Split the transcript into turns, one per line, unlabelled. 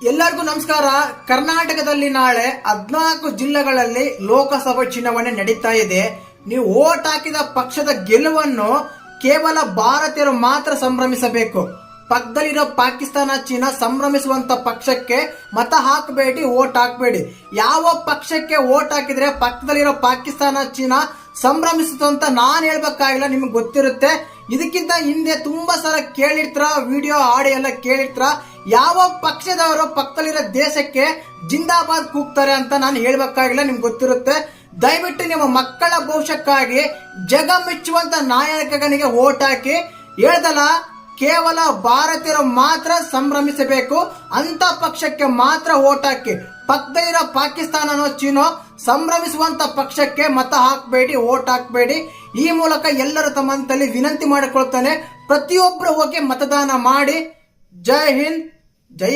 ಎಲ್ಲರಿಗೂ ನಮಸ್ಕಾರ. ಕರ್ನಾಟಕದಲ್ಲಿ ನಾಳೆ 14 ಜಿಲ್ಲೆಗಳಲ್ಲಿ ಲೋಕಸಭಾ ಚುನಾವಣೆ ನಡೀತಾ ಇದೆ. ನೀವು ವೋಟ್ ಹಾಕಿದ ಪಕ್ಷದ ಗೆಲುವನ್ನು ಕೇವಲ ಭಾರತೀಯರು ಮಾತ್ರ ಸಂಭ್ರಮಿಸಬೇಕು. ಪಕ್ಕದಲ್ಲಿರೋ ಪಾಕಿಸ್ತಾನ, ಚೀನಾ ಸಂಭ್ರಮಿಸುವಂತ ಪಕ್ಷಕ್ಕೆ ಮತ ಹಾಕಬೇಡಿ, ವೋಟ್ ಹಾಕಬೇಡಿ. ಯಾವ ಪಕ್ಷಕ್ಕೆ ವೋಟ್ ಹಾಕಿದ್ರೆ ಪಕ್ಕದಲ್ಲಿರೋ ಪಾಕಿಸ್ತಾನ, ಚೀನಾ ಸಂಭ್ರಮಿಸುತ್ತೆ ಅಂತ ನಾನು ಹೇಳ್ಬೇಕಾಗಿಲ್ಲ, ನಿಮ್ಗೆ ಗೊತ್ತಿರುತ್ತೆ. ಇದಕ್ಕಿಂತ ಹಿಂದೆ ತುಂಬಾ ಸಲ ಕೇಳಿರ್ತೀರ, ವಿಡಿಯೋ ಆಡಿಯೋ ಎಲ್ಲ ಕೇಳಿರ್ತೀರ. ಯಾವ ಪಕ್ಷದವರು ಪಕ್ಕದಲ್ಲಿರೋ ದೇಶಕ್ಕೆ ಜಿಂದಾಬಾದ್ ಕೂಗ್ತಾರೆ ಅಂತ ನಾನು ಹೇಳ್ಬೇಕಾಗಿಲ್ಲ, ನಿಮ್ಗೆ ಗೊತ್ತಿರುತ್ತೆ. ದಯವಿಟ್ಟು ನಿಮ್ಮ ಮಕ್ಕಳ ಭವಿಷ್ಯಕ್ಕಾಗಿ ಜಗ ಮೆಚ್ಚುವಂತ ನಾಯಕನಿಗೆ ವೋಟ್ ಹಾಕಿ. ಹೇಳ್ದಲ್ಲ, ಕೇವಲ ಭಾರತೀಯರು ಮಾತ್ರ ಸಂಭ್ರಮಿಸಬೇಕು, ಅಂತ ಪಕ್ಷಕ್ಕೆ ಮಾತ್ರ ವೋಟ್ ಹಾಕಿ. ಪಕ್ಕದಲ್ಲಿರೋ ಪಾಕಿಸ್ತಾನನೋ ಚೀನೋ ಸಂಭ್ರಮಿಸುವಂತ ಪಕ್ಷಕ್ಕೆ ಮತ ಹಾಕಬೇಡಿ, ವೋಟ್ ಹಾಕಬೇಡಿ. ಈ ಮೂಲಕ ಎಲ್ಲರೂ ತಮ್ಮಂತಲ್ಲಿ ವಿನಂತಿ ಮಾಡಿಕೊಳ್ತಾನೆ, ಪ್ರತಿಯೊಬ್ಬರು ಹೋಗಿ ಮತದಾನ ಮಾಡಿ. ಜೈ ಹಿಂದ್, ಜೈ